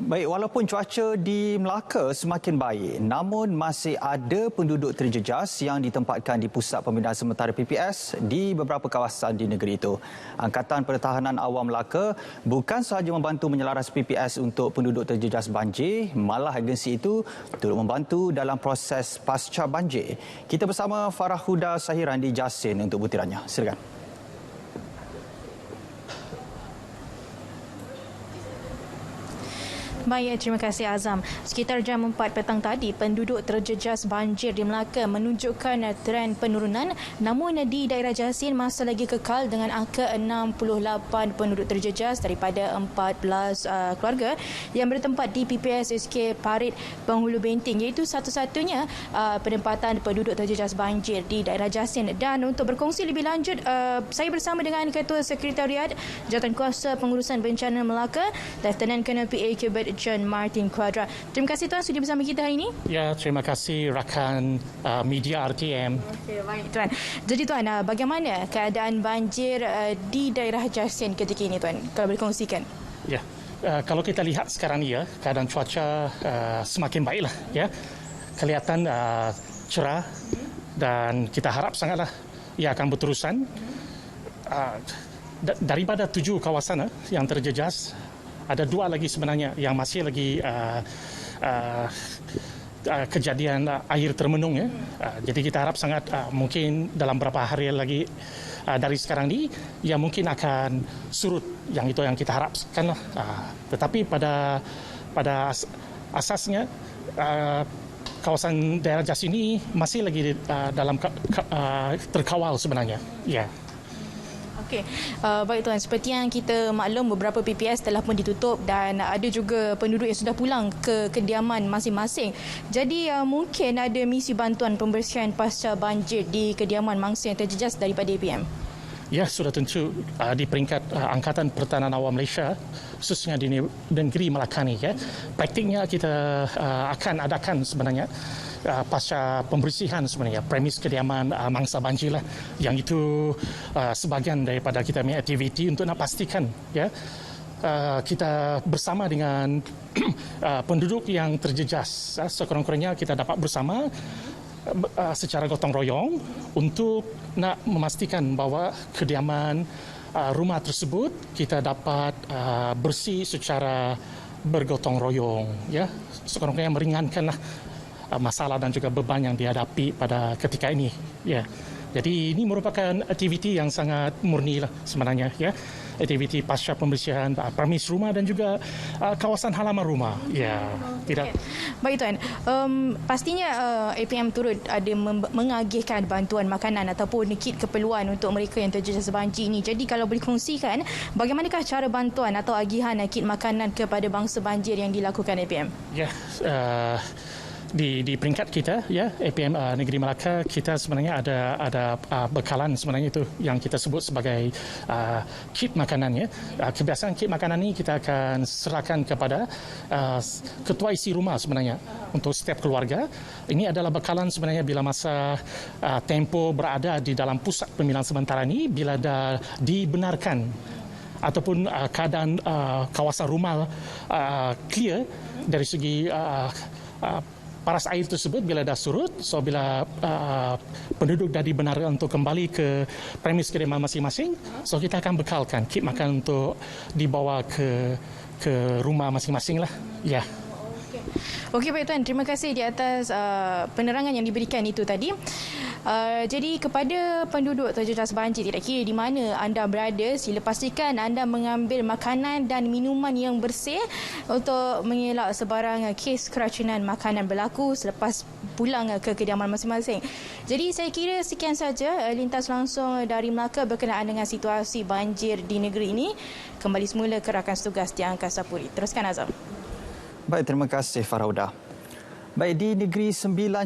Baik, walaupun cuaca di Melaka semakin baik, namun masih ada penduduk terjejas yang ditempatkan di Pusat Pembinaan Sementara PPS di beberapa kawasan di negeri itu. Angkatan Pertahanan Awam Melaka bukan sahaja membantu menyelaras PPS untuk penduduk terjejas banjir, malah agensi itu turut membantu dalam proses pasca banjir. Kita bersama Farah Huda Sahiran di Jasin untuk butirannya. Silakan. Baik, terima kasih Azam. Sekitar jam 4 petang tadi, penduduk terjejas banjir di Melaka menunjukkan tren penurunan, namun di daerah Jasin masih lagi kekal dengan angka 68 penduduk terjejas daripada 14 keluarga yang bertempat di PPS SK Parit Penghulu Benting, iaitu satu-satunya penempatan penduduk terjejas banjir di daerah Jasin. Dan untuk berkongsi lebih lanjut, saya bersama dengan Ketua Sekretariat Jawatankuasa Pengurusan Bencana Melaka, Lieutenant Colonel PA Cubitt John Martin Quadra. Terima kasih Tuan sudi bersama kita hari ini. Ya, terima kasih rakan media RTM. Okey, baik Tuan. Jadi Tuan, bagaimana keadaan banjir di daerah Jasin ketika ini Tuan? Kalau boleh kongsikan. Ya, kalau kita lihat sekarang ni ya, keadaan cuaca semakin baiklah ya. Kelihatan cerah dan kita harap sangatlah ia akan berterusan. Daripada 7 kawasan yang terjejas, ada 2 lagi sebenarnya yang masih lagi kejadian air termenung ya. Jadi kita harap sangat mungkin dalam beberapa hari lagi dari sekarang ni ya mungkin akan surut, yang itu yang kita harapkan lah. Tetapi pada asasnya kawasan daerah Jasin ini masih lagi dalam terkawal sebenarnya. Ya. Okey, baik Tuan, seperti yang kita maklum, beberapa PPS telah pun ditutup dan ada juga penduduk yang sudah pulang ke kediaman masing-masing. Jadi mungkin ada misi bantuan pembersihan pasca banjir di kediaman mangsa yang terjejas daripada APM. Ya, sudah tentu di peringkat Angkatan Pertahanan Awam Malaysia, khususnya di negeri Melaka ni ya. Praktiknya kita akan adakan sebenarnya pasca pembersihan sebenarnya premis kediaman mangsa banjir lah, yang itu sebahagian daripada kita punya aktiviti untuk nak pastikan ya kita bersama dengan penduduk yang terjejas, sekurang-kurangnya kita dapat bersama secara gotong royong untuk nak memastikan bahawa kediaman rumah tersebut kita dapat bersih secara bergotong royong ya, sekurang-kurangnya meringankanlah masalah dan juga beban yang dihadapi pada ketika ini ya. Jadi ini merupakan aktiviti yang sangat murni lah sebenarnya ya, aktiviti pasca pembersihan premis rumah dan juga kawasan halaman rumah ya. Tidak. Baik Tuan, pastinya APM turut ada mengagihkan bantuan makanan ataupun kit keperluan untuk mereka yang terjejas banjir ini. Jadi kalau boleh kongsikan, bagaimanakah cara bantuan atau agihan kit makanan kepada bangsa banjir yang dilakukan APM? Ya, di peringkat kita ya, APM Negeri Melaka, kita sebenarnya ada bekalan sebenarnya itu yang kita sebut sebagai kit makanan ya. Kebiasaan kit makanan ini kita akan serahkan kepada ketua isi rumah sebenarnya untuk setiap keluarga. Ini adalah bekalan sebenarnya bila masa tempoh berada di dalam pusat pembinaan sementara ini, bila dah dibenarkan ataupun keadaan kawasan rumah clear dari segi paras air tersebut bila dah surut, so bila penduduk dah dibenarkan untuk kembali ke premis kediaman masing-masing, so kita akan bekalkan kit makan untuk dibawa ke rumah masing-masing lah ya. Okey baik Tuan, terima kasih di atas penerangan yang diberikan itu tadi. Jadi kepada penduduk terjejas banjir, tidak kira di mana anda berada, sila pastikan anda mengambil makanan dan minuman yang bersih untuk mengelak sebarang kes keracunan makanan berlaku selepas pulang ke kediaman masing-masing. Jadi saya kira sekian saja lintas langsung dari Melaka berkenaan dengan situasi banjir di negeri ini. Kembali semula ke rakan setugas di Angkasa Puri. Teruskan Azam. Baik, terima kasih Farah Huda. Baik, di negeri 9